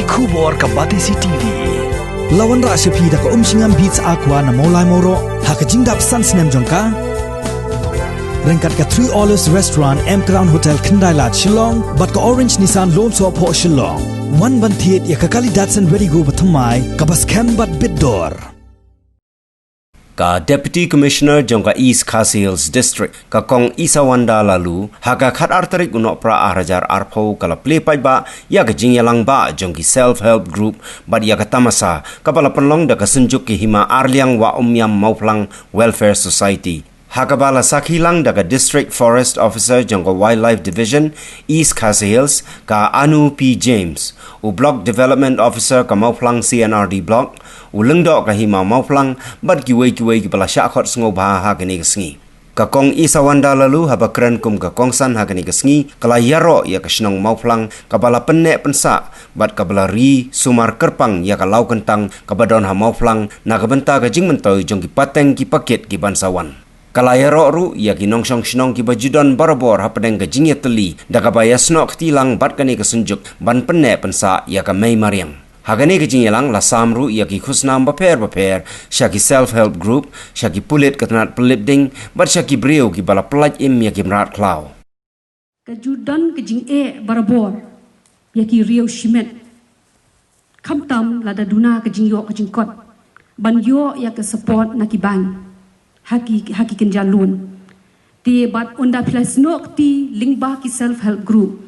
kubor ka Batisi TV. Lawan ra sepi da ka singam beats aqua na molai moro ha ka jingdap sans nem jongka. Rengkat ka 3 Olives Restaurant M Crown Hotel Kendai Lat Shillong bat ka Orange Nissan Lom So Po Shillong. One ban thiet ya ka kali Datsun Ready Go bathamai ka bas kem bat bidor. Ka Deputy Commissioner jongka East Khasi Hills District ka kong Isawanda Laloo haka khat artarik unok pra arajar arpo kala Plie ba ya ka jingyalang ba jongki self-help group bad ya ka tamasa kapala penlong da ka senjuk ki hima arliang wa umyam Mawphlang Welfare Society. Hakabala sakhilang daga District Forest Officer jongko Wildlife Division East Khasi Hills ka Anu P. James u Block Development Officer ka Mawphlang CNRD Block u lengdo ka hima Mawphlang bad kiwei ki bala syakhot sngo bah ha kini kesngi ka kong Isawanda Laloo haba kren kum ka kongsan ha kini kesngi kala yaro ya ka snong Mawphlang ka bala pennek pensa bad ka bala ri sumar kerpang ya ka lau kentang ka badon ha Mawphlang na ka benta ka jing mentoi jongki pateng ki paket ki bansawan. Kalaya ru ya ki nongsong shnong ki bajudon barabor hapadeng ka jingya teli da ka baya snok tilang bat kani ka sunjuk ban penne pensa ya ka mei mariang hagani ka jingyalang la samru ya ki khusnam baper syaki self help group syaki pulit katnat pelipding bat syaki breu ki bala pelaj im ya ki mrat klau ka judon ka jing barabor ya ki riu shimet kamtam la da duna ka jingyo ka jingkot ban yo ya ka support na ki ban haki kenjalun ti bat unda plus nok ti lingba ki self help group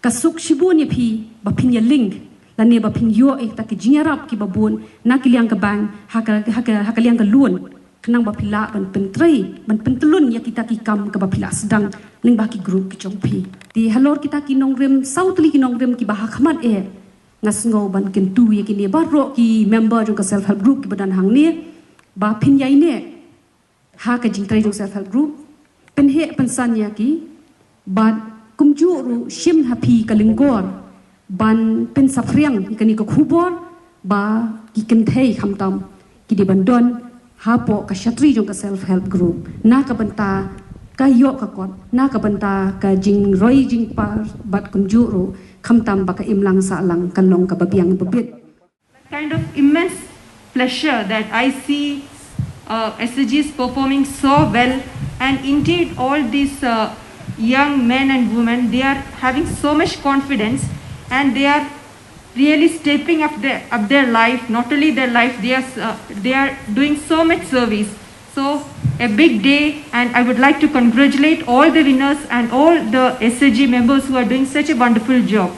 kasuk shibun ya phi bapin ya link la ne bapin yo ta ki jingarap ki babun na ki liang ka bang haka liang ka lun kenang bapila ban pentri ban pentelun ya kita ki kam ka bapila sedang lingba ki group ki chong phi ti halor kita ki nongrem sautli ki nongrem ki bahak khamat ngasngo ban kentu ya ki ne barro ki member jong ka self help group ki badan hang ne bapin ya ine ha ka jing trai jong self help group pen he pensan ya ki ban kumju ru shim happy ka lingor ban pen safriang ki kani ka khubor ba ki ken thei khamtam ki di bandon ha po ka shatri jong ka self help group na ka banta ka yo ka kon na ka banta ka jing roi jing par bat kumju ru khamtam ba ka imlang sa lang kanlong ka babiang babit kind of immense pleasure that I see SGs performing so well, and indeed all these young men and women, they are having so much confidence and they are really stepping up their life. Not only their life, they are doing so much service. So a big day, and I would like to congratulate all the winners and all the SG members who are doing such a wonderful job.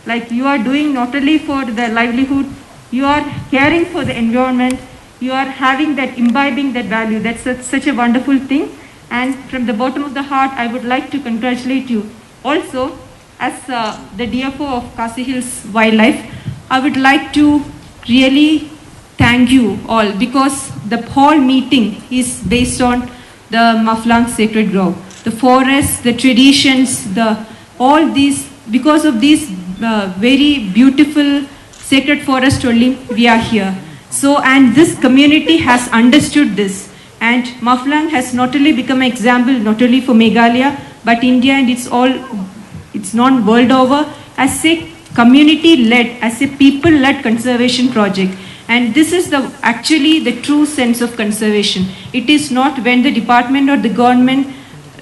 Like you are doing not only for their livelihood, you are caring for the environment. You are having that, imbibing that value. That's such a wonderful thing. And from the bottom of the heart, I would like to congratulate you. Also, as the DFO of Khasi Hills Wildlife, I would like to really thank you all because the whole meeting is based on the Mawphlang Sacred Grove. The forests, the traditions, all these, because of these very beautiful sacred forest only, we are here. So, and this community has understood this, and Mawphlang has not only become an example, not only for Meghalaya, but India, and it's non world over, as a community-led, as a people-led conservation project. And this is actually the true sense of conservation. It is not when the department or the government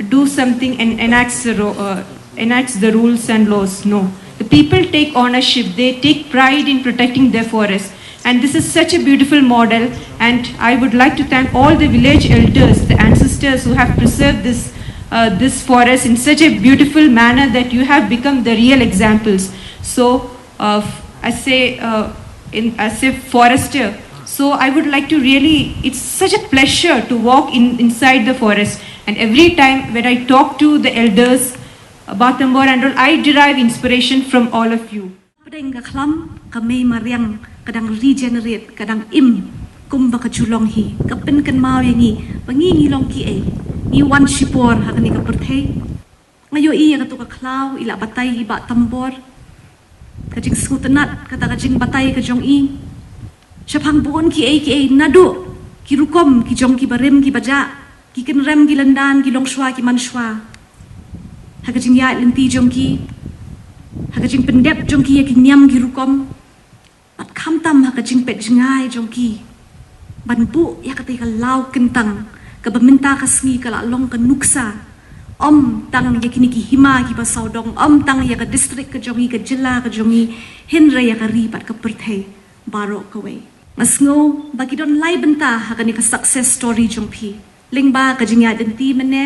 do something and enacts the rules and laws. No, the people take ownership. They take pride in protecting their forests. And this is such a beautiful model, and I would like to thank all the village elders, the ancestors who have preserved this forest in such a beautiful manner that you have become the real examples. So, as a forester, so I would like to really, it's such a pleasure to walk inside the forest. And every time when I talk to the elders, Bathambor and all, I derive inspiration from all of you. Kadang kaklam kami mariang kadang regenerate kadang kumba kachulong hi kapen kan mau yangi pangingi long ki ni wan shipor hakani ka perthei ngayo iya ka klau ila batay iba tambor kajing skutenat kata kajing batay ka jong syapang buon ki nadu ki rukom ki jong ki barem ki baja ki kenrem ki lendan ki long shwa ki man shwa hakajing ya lenti jong ki hakajing pendep jong ki nyam ki rukom tam ha ka jingpet jingai jongki ban bu ya ka te ka lau kentang ka baminta ka sngi ka la long ka nuksa om tang ya kini ki hima ki ba saudong om tang ya ka district ka jongi ka jilla ka jongi hinra ya ka ri pat ka perthai baro ka we ngasngo bagi don lai benta ha ka ni ka success story jongpi lingba ka jingya denti mene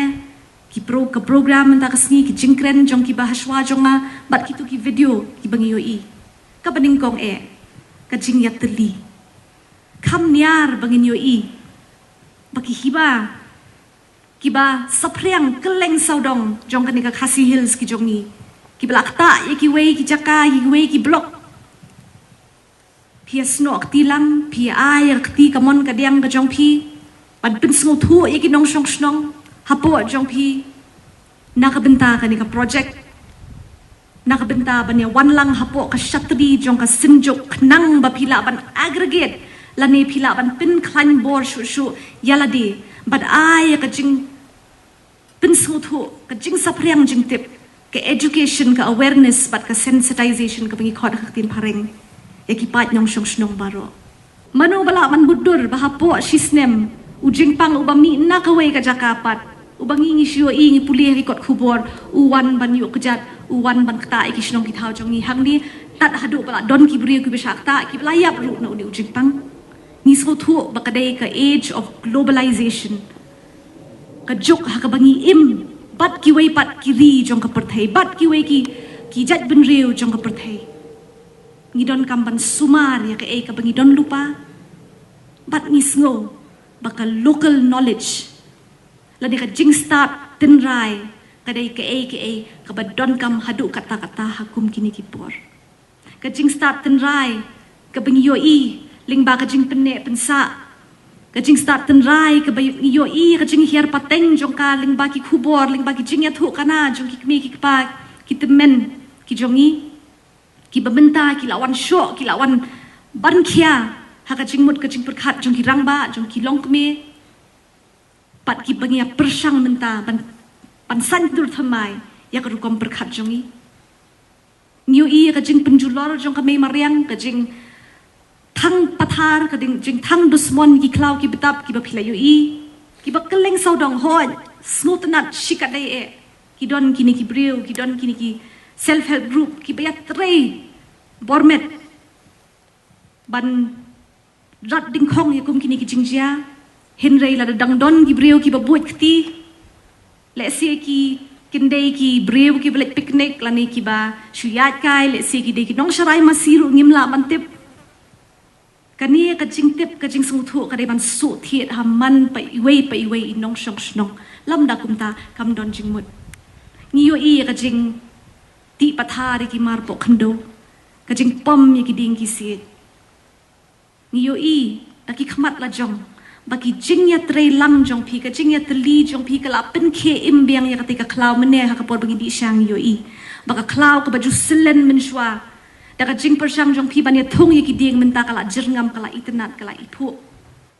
ki program menta ka sngi ki jingkren jong ki bahaswa jonga bat ki tu ki video ki bangi yoi ka baning kong ka jingya teli kam niar bangin yoi baki hiba kiba sapriang keleng saudong jong ka Khasi Hills ki jongi ki blakta ye ki wei ki jaka ki wei ki blok pia snok tilang pia ay ti kamon ka diang ka jong pi pan pin sngo thu ye ki nong shong snong hapo jong pi nakabenta ka ni ka project nakabenta ban ya wanlang hapo ka shatri jong ka sinjuk nang ba pila ban aggregate lani pila ban pin klan bor shu yaladi but ay ka jing pin suthu ka jing sapriang jing tip ka education ka awareness but ka sensitization ka bangi khod haktin phareng ekipat nyong shong shnong baro mano bala man budur bahapo shisnem ujing pang ubami na ka we ka jakapat ubangi ngisyo ingi puli rikot khubor uwan ban yu kejat uwan ban kta ikishnong ki thau jongi hangni tat hadu bala don ki bri ki bishakta ki bala yap ru no ni ujing pang ni so thu bakadai ka age of globalization ka juk ha ka bangi im bat ki wei pat ki ri jong ka perthai bat ki wei ki jat ben riu jong ka perthai ni don kam ban sumar ya ka bangi don lupa bat ni sngo baka local knowledge la de ka jing start tin rai kadai ka ba don kam hadu kata hakum kini ki por ka jing start tin rai ka bangi yo i lingba ka jing penne pensa ka jing start tin rai ka bangi yo i ka jing hiar pateng jong ka lingba ki khubor lingba ki jing ya thu kana jong ki kmi ki pa ki temen ki jongi ki babenta ki lawan sho ki lawan ban khia ha ka jing mut ka jing perkhat jong ki rangba jong ki long kme pat ki bangi persang menta ban san dur thamai ya ka rukom perkhat jongi niu i ka jing penjulor jong ka me mariang ka jing thang pathar ka jing thang dusmon ki klau ki betap ki ba phila yu i ki ba keleng saudong hon smooth nat shikat dai ki don kini ki breu ki don kini ki self help group ki ba tre bormet ban rat ding khong ya kum kini ki jingjia hinrei la dang don ki breu ki ba buat kti le se ki kindai ki breu ki blek picnic lani ki ba shuyat kai le se ki de ki nong sharai masiru ngimla bantip kani ka jing tip ka jing sungthu ka de ban su thiet hamman pa iwei inong shong snong lamda kumta kam don jing mut ngiyo i ka jing ti pathari ki mar po khando ka jing pom ye ki ding ki si ngiyo i ta ki khmat la jong baki jing ya tre lang jong pi ka jing ya tli jong pi ka la pen khe im biang ya ka te ka klau mene ha ka por bagi di sang yo i baka klau ka baju silen min shwa daga jing persang jong pi ban ya thung ye ki ding min ta kala jirngam kala itnat kala ipu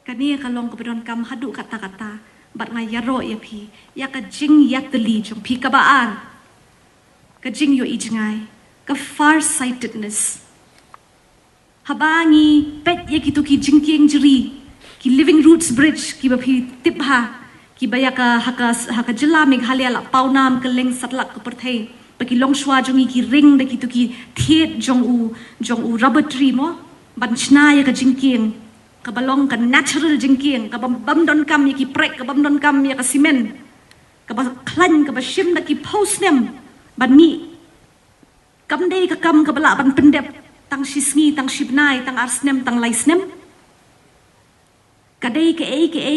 kani ka long ka bedon kam hadu kata bat nga yaro ya pi ya ka jing ya tli jong pi ka baan ka jing yo i jingai ka far sightedness habangi pet ye ki tu ki jing kieng jiri ki living roots bridge ki ba phi tip ha ki ba ya ka haka jilla meghalaya la paunam ka leng satlak ka perthei pa ki longshwa jongi ki ring de ki tu ki thiet jong u rubber tree mo ban chna ya ka jingking ka balong ka natural jingking ka bam don kam ya ki prek ka bam don kam ya ka cement ka ba klan ka ba shim da ki post nem ban mi kam dei ka kam ka bala ban pendep tang shisngi tang shibnai tang arsnem tang laisnem kadai ke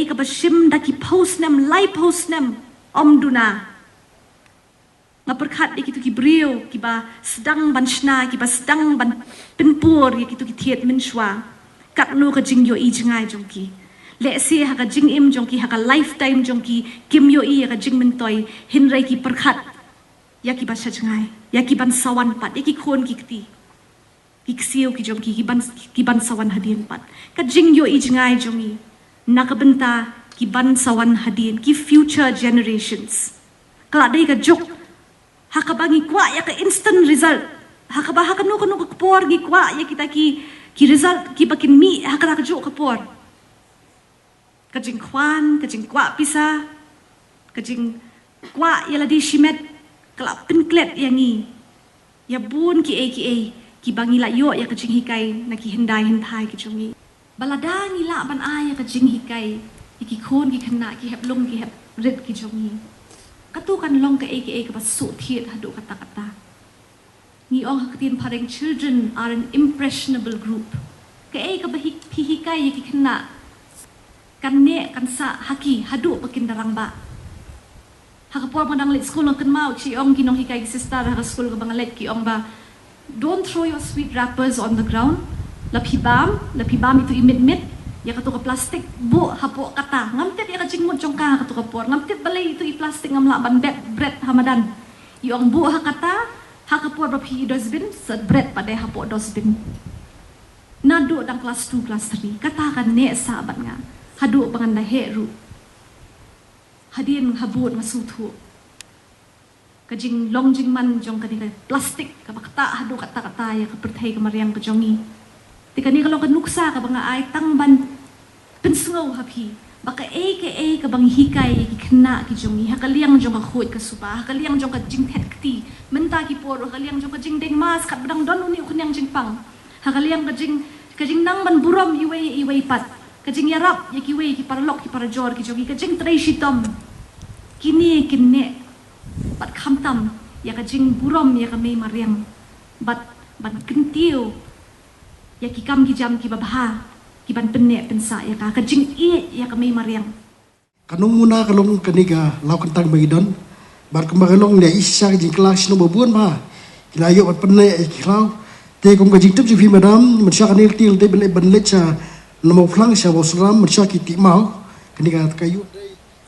ka bashim da ki post nem lai post nem om duna nga perkhat ki tu ki brio ki ba sedang ban shna ki ba sedang ban pinpur ki tu ki thiet min shwa kat no ka jing yo i jingai jong ki le se ha ka jing im jong ki ha ka lifetime jong ki kim yo i ka jing min toy hin rai ki perkhat ya ki ba sha jingai ya ki ban sawan pat ya ki khon ki kti ki ksiu ki jong ki ban sawan hadin pat ka jing yo i jingai jong i nakabenta ki ban sawan hadin ki future generations kala dai ka juk hakabangi kwa ya ka instant result hakaba hakano kanu ko por gi kwa ya kita ki ki result ki bakin mi hakara kajo kapor kajing kwan kajing kwa pisa kajing kwa yala di shimet kala pinklet yangi ya bun ki bangi la yo ya kajing hikai na ki hendai ki jongi balada ngila ban aya kajing hikai ki khon ki khna ki heb lung ki heb red ki jongi katukan long ka basu thiet hadu kata ni ong haktin pareng children are an impressionable group ka hikai ki khna kanne kansa haki hadu pakin darang ba hakapor mandang let school kan mau chi ong kinong hikai sister ha school ka bangalet ki ong ba don't throw your sweet wrappers on the ground lapibam itu imit ya katu ka plastic bu hapo kata ngamtet ya kajing mo jongka katu ka por ngamtet balay itu i plastic ngam laban bread hamadan yung bu hakata hakapor bapi dosbin set bread pada hapo dosbin nadu dang kelas 2 kelas 3 katakan ne sahabat nga hadu bangan heru hadin habut masutu kajing longjing man jong kani plastic ka bakta hadu kata ya ka perthai ka mariang ka jongi tika ni kalau kanuksa ka banga ay tangban pensungaw hapi baka ka bang hikai ki khna ki jongi hakaliang jong ka khoi ka supa hakaliang jong ka jing thet kti menta ki por hakaliang jong ka jing deng mas kat badang don uni uknyang jing pang hakaliang ka jing nang ban buram iwei pat ka jing yarap ya ki wei ki parlok ki parajor ki jongi ka jing trai shitom kini kinne bat khamtam ya ka jing buram ya ka mei mariang bat ban kentiu ya ki kam ki jam ki babha ki ban penne pensa ya ka jing ya ka mei mariang kanung muna kalong kaniga law kantang bagidon bar kemagalong le isa jing kelas no babun ba kilayo bat penne kilaw te kong jing tup ji madam mensha kanil til te ban lecha no Mawphlang sha bosram mensha ki ti mau kaniga kayu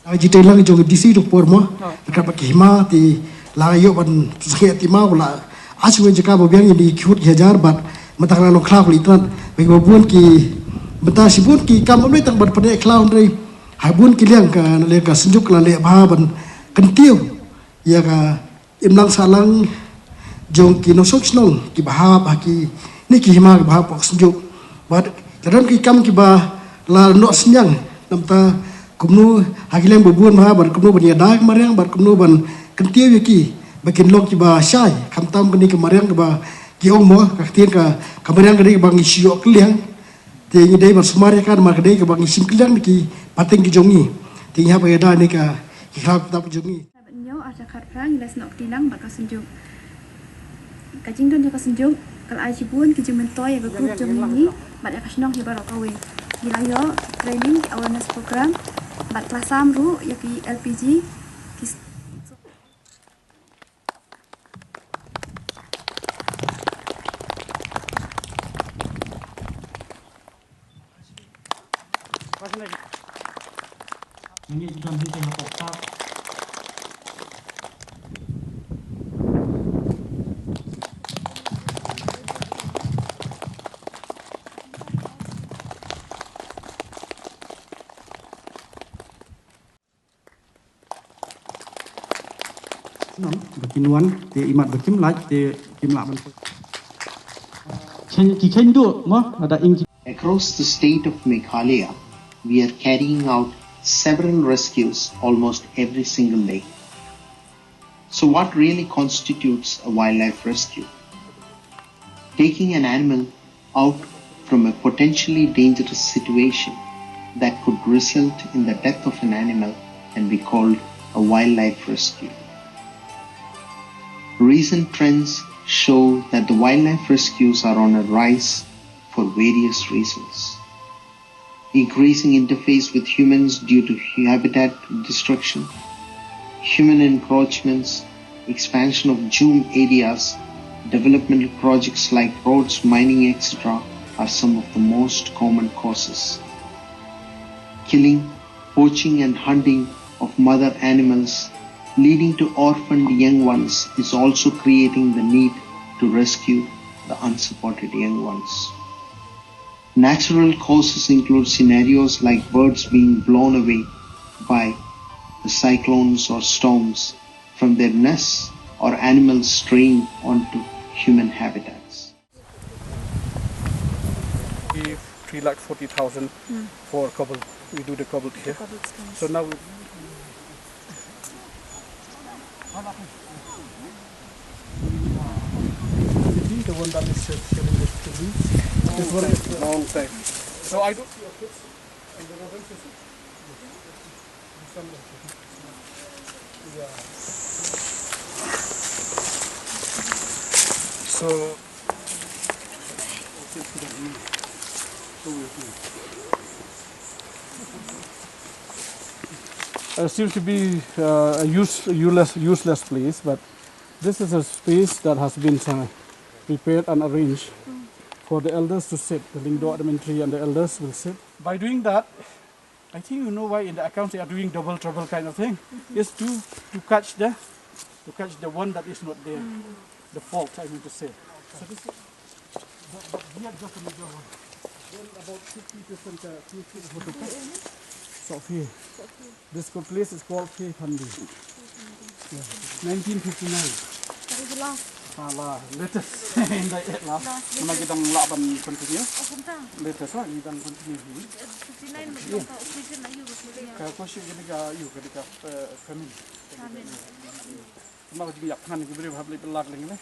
aji te lang jong disi do por mo ka pa ki ma ti layo ban sakhe ti mau la asu jeka bo biang di khut hajar bat matang long klau litran bagi babun ki beta sibun ki kam noi tang ban pada klau ndai habun ki liang ka le ka senjuk la le ba ban kentiu ya ka imlang salang jong ki no sok snong ki ba ki ni ki hima ba pok senjuk bat dalam ki kam ki ba la no senyang namta kumnu hagileng babun ba ban kumnu ban ya dak mariang ban kumnu ban kentiu ki bakin long ki ba syai kam tam ni ke mariang ke ba ki ong mo kaktin ka kamarang kadai bang isio kliang te ni dai bar sumari kan mar kadai ka bang isim kliang ki pating ki jongi te nya pa da ni ka ki khap tap jongi nyo ada kharang les nok tilang ba ka senjuk kajing don ka senjuk kal ai chibun ki jeng mentoy ka group jongi ni bat ka snong hi bar ka we gilayo training awareness program bat kelas 3 ru ya ki LPG ki ini dan di tengah pokok non bakin wan te imat bakim laj te kim la ban chen ki chen do mo ada ing Across the state of Meghalaya, we are carrying out several rescues almost every single day. So what really constitutes a wildlife rescue? Taking an animal out from a potentially dangerous situation that could result in the death of an animal can be called a wildlife rescue. Recent trends show that the wildlife rescues are on a rise for various reasons. Increasing interface with humans due to habitat destruction, human encroachments, expansion of dune areas, developmental projects like roads, mining, etc. are some of the most common causes. Killing, poaching and hunting of mother animals leading to orphaned young ones is also creating the need to rescue the unsupported young ones. Natural causes include scenarios like birds being blown away by the cyclones or storms from their nests or animals straying onto human habitats. 3,40,000 for cobble. We do the cobble here. So now. The one that is selling this to me. This one is a long time. So I don't see your kids. And the other is yeah. So seems to be a useless place, but this is a space that has been prepared and arranged for the elders to sit. The Lingdo Elementary and the elders will sit. By doing that, I think you know why in the accounts they are doing double trouble kind of thing. Just to catch the one that is not there, the fault I mean to say. So this is, but here just a major one. Then about 50% so here, this place is called Plie. 1959. Latest in the last. Mana kita laban continue. Latest lah kita continue ini. Kalau kau sih jadi you ketika family. Cuma kita kan kita beri habis pelak lagi ni.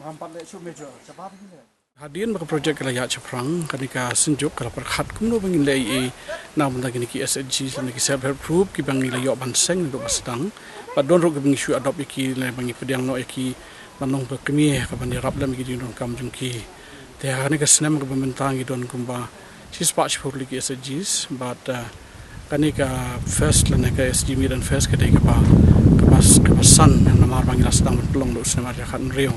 Hampat lek show major. Cepat ni. Hadirin bagi projek kelaya Mawphlang ketika senjuk kalau perkhat kumno bangin lei nam lagi ni ki SG ni ki self help group ki bangi layo banseng do basdang padon ro ki isu adopt ki le bangi pedang no ki manong pe kemi ka bani rap lam ki don kam jung ki te ha ni ka snem ka bentang ki don kumba sis patch for ki SGs but kanika first la ka SG mi dan first ka dei ka san namar bangi lasdang pelong do snem ar khan rio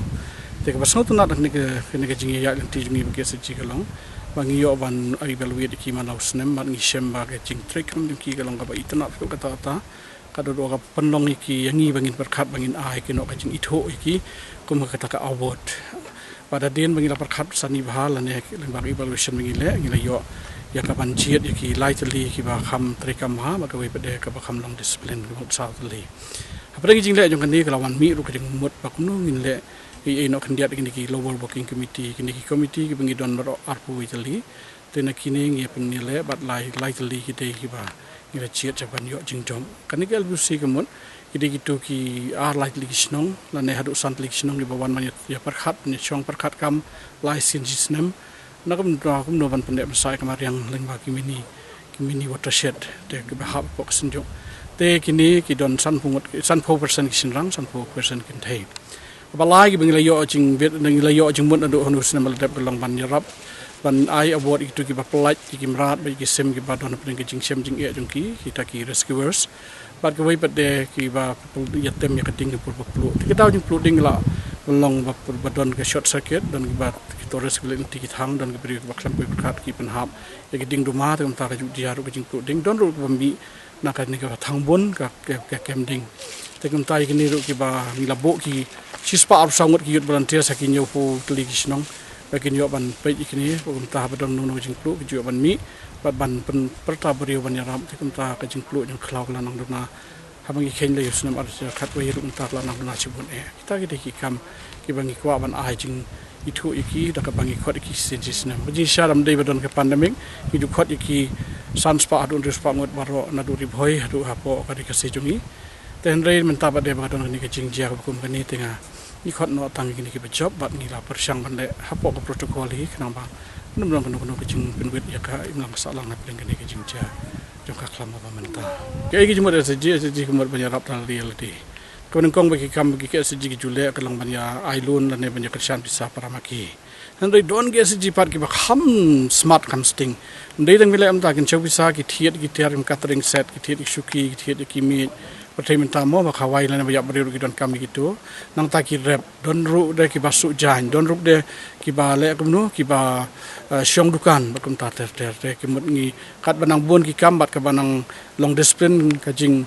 Teka pasal tu nak ni ke jingi ya ganti jingi bagi SG kalong bangi yo ban evaluate ki mana usnem ban ngi shemba ke jing trick kam ki kalong ka ba itna tu kata kada do ka penlong ki yangi bangin perkhat bangin ai ki no ka jing itho ki kum kata ka award pada din bangin perkhat sani bahal ne bagi evaluation bangin le ngi yo ya ka ban jiet ki lightly ki ba kham trick kam ha ba ka we pede ka ba kham long discipline ko southly apa lagi jing le jong kan ni kalawan mi ru ka jing mut ba kum no ngin le no kandiat kini ki lower working committee kini ki committee ki bangi don ro arpu Italy tena kini ngi penile bat lightly ki dei ki ba ngi chiat japan yo jingjom kani kel busi kemun ki gitu ki lightly snong la ne hadu santli snong ki bawan man ya perkhat ni chong perkhat kam license system na kum no ban pende besai kamar yang lengba ki mini watershed te ki bahap pok senjo te kini ki don san 4% ki sinrang san 4% kin thei balai ki banglayo jing vet banglayo jing mun adu honus na maladap kelang ban yarap ban ai award itu ki ba Plie ki mrat ba ki sem ki ba don pring ki jing sem jing e jung ki kita ki rescuers bat ki wai pade ki ba yatem ya kading ki pur plu kita jing plu ding la long ba don ke short circuit don ki ba ki torres ki lenti ki thang don ki bri ba klam ki khat ki penhap ya ki ding duma te ta ka ju dia ru ki jing plu ding don ru bambi na ka ni ka thang bon ka kem ding te kum tai ki ni ru ki ba mi labo ki Sispa arus sangat kiut volunteer sakin yo po teli kisnong bakin yo ban pei ikini umtah badon nono jingplu ki ban mi ban perta beriu ban yaram umtah ka jingplu jang klau lanang dona habang ikhen le yusnam arus khat we ru umtah lanang dona chibun kita ki deki kam ki bangi kwa ban ai jing itu iki da ka bangi khot iki sisnam ji sharam dei badon ke pandemic hidu khot iki sanspa adun rispa ngot baro nadu ribhoi hadu hapo ka dikasi jungi ten rain mentah bade badon ni ke jingjia ko kum kani tenga ni khot no tang ni ki job bat ni la persang bande hapo ko protokol hi kenapa num kono ke jing penwet ya ka imlang salang na pling ni ke jingjia jong ka klam ba menta ke gi jumur SG kumur banyarap tal reality ko kong bagi kam bagi ke SG ki jule ka lang banya ailun la ne banya kersan bisa paramaki Nanti don ke SG part ki ba kham smart kam sting ndai dang vile am ta kin chobisa ki thiet ki tiar im catering set ki thiet ki suki ki thiet ki mi Pertama tama maka kawai lana banyak beriru kita kami gitu, nang tak kira don ru deh kiba sujan, don ru deh kiba lek kumno kiba siang dukan, bakum tater deh kimut ngi kat banang bon kikam bat ke banang long discipline kajing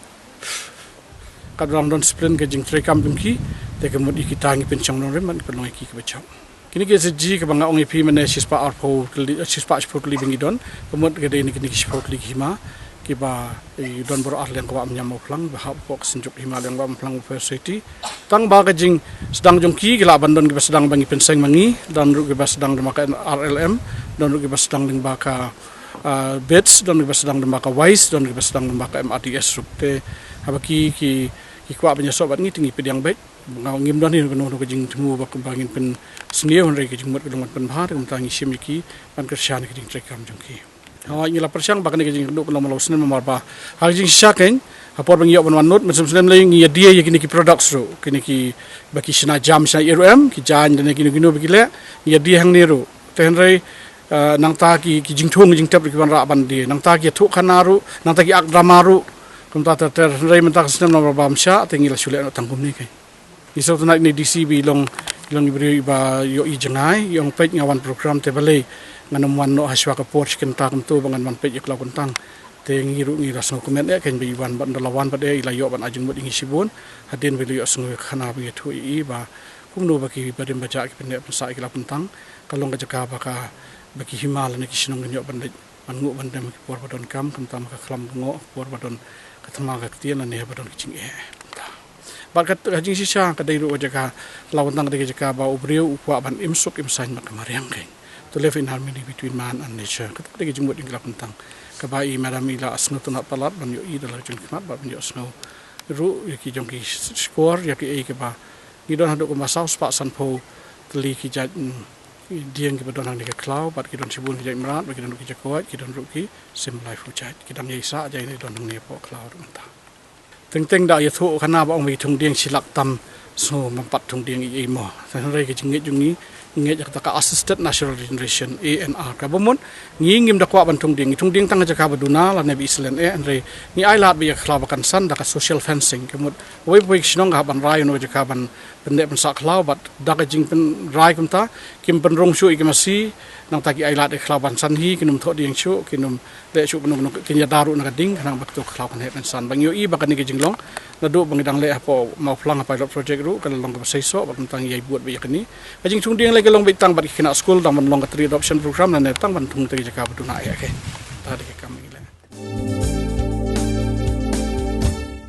kat banang don discipline kajing trekam bungki, deh kimut kita ngi pencang don reman kalau ngi kibacam. Kini ke SG ke bangga ongi pi mana sispa arpo sispa sport living idon, kimut kede ini kini sport living hima. Kiba don boro arlen ko am nyam Mawphlang ba pok senjuk himalang ba Mawphlang University tang ba kajing sedang jongki gila bandon kiba sedang bangi penseng mangi dan ru kiba sedang maka RLM don ru ba sedang ling ba ka beds don ru ba sedang ling ba ka wise don ru ba sedang ling ba ka MRTS rukte habaki ki kwa banya sobat ni tingi pediang baik ngau ngim don ni no no jing temu ba kembangin pen senia on re ke jing mot kedongan pen bhar kum tangi simiki pan kershan ke jing trekam jongki hawa ni la persang ba ke jing duk lo malau senen mamar ba ha jing syaken hapor bang yok ban not mesem senen lay ngi dia ye kini ki products ro kini ki baki sina jam sina IRM ki jan dan kini gino bigile ye dia hang ni ro ten re nang ta ki jing thong jing tap ki ban ra ban dia nang ta ki thu khanaru nang ta ki ak dramaru kum ta ter re mentak senen mamar ba msha tingi la sule no tangkum ni kai iso tu nak ni DCB long ibri ba yo I jangai yang pet ngawan program te balai nganam wan no haswa ka por ken ta kum tu bangan man pet ikla kuntang te ngiru ngi ras no komen ken bi wan ban lawan ba de ila yo ban ajung mut ingi sibun hadin bi yo sungu khana bi thu I ba kum no ba ki ba dem baca ki pen sa ikla kuntang kalong ka jaka ba ka ba ki himal ne ki sinong nyo ban ban ngu ban dem ki por badon kam tam ka khlam ngo por badon ka thama ka tian ne badon ki ching Bakat hajing sisa kadai ru jaka lawan tang kadai jaka ba ubriu upwa ban imsuk imsain mak mariang kai to live in harmony between man and nature kadai jumut ingla pentang kabai madam ila asnu tunat palat ban yo I dalam jun khmat ba ban yo asnu ru yaki jongki score yaki e ke ba ni don haduk masau spa san pho tli ki jat dieng ki badon hang ni ke klau bat ki don sibun ki jat merat ba ki don ki jakot ki don ru ki sim life ujat ki dam yai sa jai ni don ne po klau mentang teng da ya thu khana ba ong mi thung ding silak tam so mampat thung ding I mo san re ke jingit jungi nge jak ta ka assisted national regeneration ANR ka bomon ngi ngim da kwa ban thung ding tang ja ka baduna la ne bi islen re ni ai lat bi ya khla ba kan san da ka social fencing ke mut wei wei shnong ga ban rai no ja ka ban pen ban sa khla bat da ka jing pen rai kum ta kim pen rong shu I ke masi nang ta ki ai lat e khla ban san hi kinum tho ding shu kinum le shu bunum no kin ya daru na ka ding nang bak to khla ban he ban san bang yo I ba kan ni ke jinglong na do bang dang le apo Mawphlang pilot project ru kan long ka sai so ba tang yai buat ba yakni ka jing chung ding le ke long bitang ba kina school dang man long ka tree adoption program na ne tang ban thung te ja ka bu na ya ke ta de ka kam